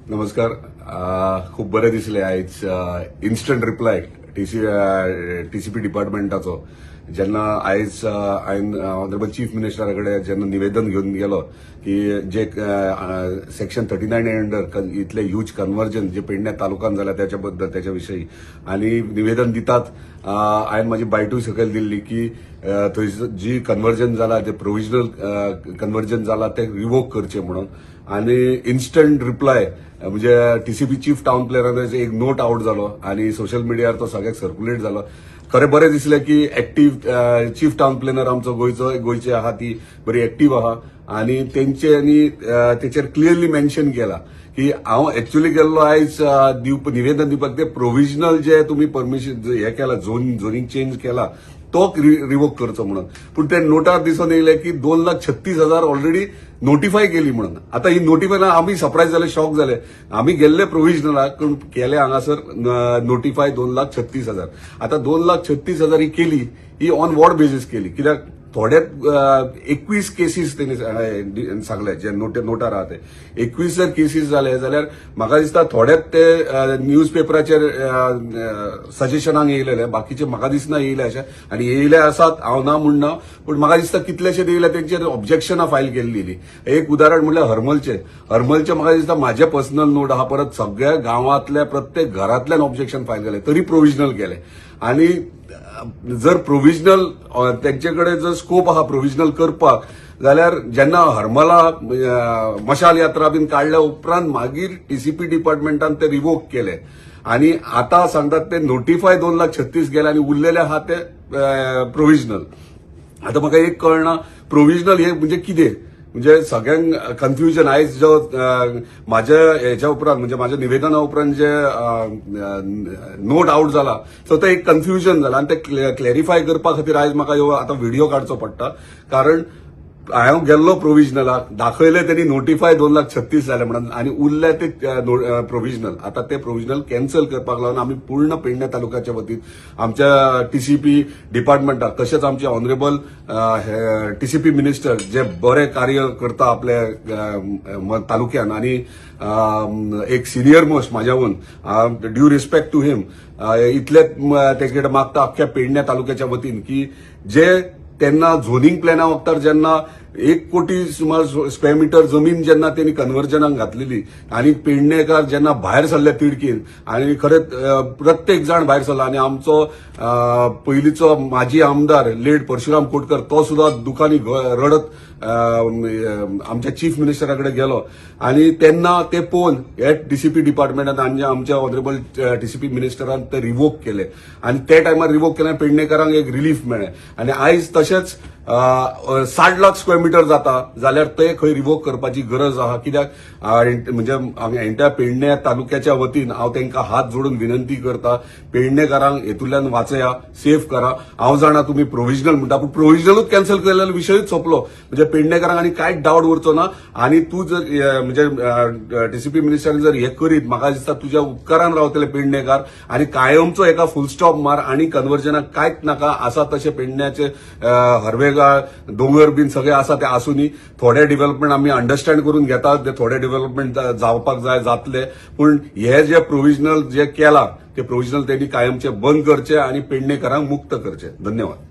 नमस्कार. खूप बरें दिसलें आयज इन्स्टंट रिप्लाय टीसीपी डिपार्टमेंटाचो जेन्ना आयज हांवें ऑनरेबल चीफ मिनिस्टरा कडेन जेन्ना निवेदन घेवन गेलो की जे सेक्शन 39 अंडर इतले ह्यूज कन्वर्जन जे पेडण्या तालुकान जाल्या त्याच्या विशयी आणि निवेदन दितात हांवें म्हाजी बायटूय सकयल दिल्ली की थंय जी कन्वर्जन जाला जे प्रोविजनल कन्वर्जन जाला ते रिवोक करचे म्हणून आणि इन्स्टंट रिप्लाय म्हणजे टीसीपी चीफ टाउन प्लॅनराचो एक नोट आउट जालो आणि सोशल मिडियार तो सगळ्याक सर्क्युलेट जालो. खरें बरें दिसलें की एक्टिव्ह चीफ टाउन प्लॅनर आमचो गोंयचे आहा ती बरी एक्टिव्ह आहा आणि तेंच्यांनी तेचेर क्लियरली मेन्शन केला की हांव एक्च्युअली गेल्लो आयज निवेदन दिवपाक ते प्रोविजनल जे तुम्ही परमिशन हे केला झोनिंग चेंज केला तो रिवोक करचो म्हणून. पूण ते नोटार दिसून येयले की 2,36,000 ऑलरेडी नोटिफाय केली म्हणून. आता ही नोटिफाय आम्ही सरप्राईज झाले, शॉक झाले. आम्ही गेल्ले प्रोविजनलाक पूण केले हांगासर नोटिफाय 2,36,000. आता 2,36,000 ही केली ही ऑन वॉट बेसीस केली कित्याक थोडे 21 केसीस त्यांनी सांगले जे नोटार आहा ते 21 जर केसीस जाले जाल्यार म्हाका दिसता थोडेच ते न्यूज पेपराचेर सजेशनाक येयलेले, बाकीचे म्हाका दिसना येयले अशें. आनी येयले आसात, हांव ना म्हणना, पूण म्हाका दिसता कितलेशे येयले तेंचेर ऑब्जेक्शनां फायल केल्ली. एक उदाहरण म्हणल्यार हरमलचे म्हाका दिसता म्हाजे पर्सनल नोट आहा, परत सगळ्या गांवांतल्या प्रत्येक घरांतल्यान ऑब्जेक्शन फायल केले तरी प्रोविजनल केले. आणि जर प्रोविजनल त्यांच्याकडे जर स्कोप आहा प्रोविजनल करपाक जाल्यार जेन्ना हरमला मशाल यात्रा बीन काढल्या उपरांत मागीर टीसीपी डिपार्टमेंटान ते रिवोक केले आणि आता सांगतात ते नोटिफाय 2,36,000 गेले आणि उरलेले आहा ते प्रोविजनल. आता म्हाका एक कळना प्रोविजनल हे म्हणजे कितें, म्हणजे सगळ्यांक कन्फ्युजन. आयज जो माझ्या ह्याच्या उपरांत म्हणजे माझ्या निवेदना उपरांत जे नोट आउट जाला सो ते एक कन्फ्युजन जाला आणि ते क्लॅरिफाय करपा खातीर आयज म्हाका आता व्हिडिओ काडचो पडटा. कारण हांव गेल्लो प्रोविजनलाक, दाखयले त्यांनी नोटिफाय 2,36,000 जाले म्हणून आणि उरले ते प्रोविजनल. आता ते प्रोविजनल कॅन्सल करपाक लागून आम्ही पूर्ण पेडण्या तालुक्याच्या वतीन आमच्या टीसीपी डिपार्टमेंटाक तशेंच आमचे ऑनरेबल टीसीपी मिनिस्टर जे बरे कार्य करता आपल्या तालुक्यान आणि एक सिनियर मोस्ट म्हाज्याहून ड्यू रिस्पेक्ट टू हिम इतले तेचे मागता अख्ख्या पेडण्या तालुक्याच्या वतीन की जे त्यांना झोनिंग प्लॅना वक्तार जेन्ना 1 कोटी सुमार स्क्वेअर मीटर जमीन जेन्ना त्यांनी कन्वर्जनाक घातलेली आणि पेडणेकार जेन्ना भायर सरले तिडकीन आणि खरेंच प्रत्येक जाण भायर सरला आणि आमचो पयलींचो माजी आमदार लेट परशुराम कोटकर तो सुद्धा दुखानी रडत आमच्या चीफ मिनिस्टराकडे गेलो आणि त्यांना ते पोवन हे टीसीपी डिपार्टमेंटान आणि आमच्या ऑनरेबल टीसीपी मिनिस्टरान ते रिवोक केले आणि ते टायमार रिवोक केल्यार पेडणेकारांक एक रिलीफ मेळ्ळें. आणि आयज तशेंच 60 लाख स्क्वेअर मीटर जाता जाल्यार ते खंय रिवोक करपाची गरज आहा. कित्याक म्हणजे एंटायर पेडण्या तालुक्याच्या वतीन हांव तांकां हात जोडून विनंती करता, पेडणेकारांक हेतूंतल्यान वाचया, सेफ करा. हांव जाणा तुम्ही प्रोविजनल म्हणटा पूण प्रोविजनलूच कॅन्सल केलेलो विशयूच सोंपलो. म्हणजे पेडणेकारांक आनी कांयच डावट उरचो ना. आणि तूं जर म्हणजे टीसीपी मिनिस्टरान जर हे करीत म्हाका दिसता तुज्या उपकारान रावतले पेडणेकार आणि कायमचो एका फुल स्टॉप मार आणि कन्वर्जनाक कांयच नाका. आसा तशे पेडण्याचे हरवेगाळ दोंगर बीन सगळे आसा ते आसूनी थोडे डेव्हलपमेंट आम्ही अंडरस्टँड करून घेतात, ते थोडे डेव्हलपमेंट जावपाक जाय जातले, पूण हे जे प्रोविजनल जे केला ते प्रोविजनल त्यांनी कायमचे बंद करचे आणि पेडणेकारांक मुक्त करचे. धन्यवाद.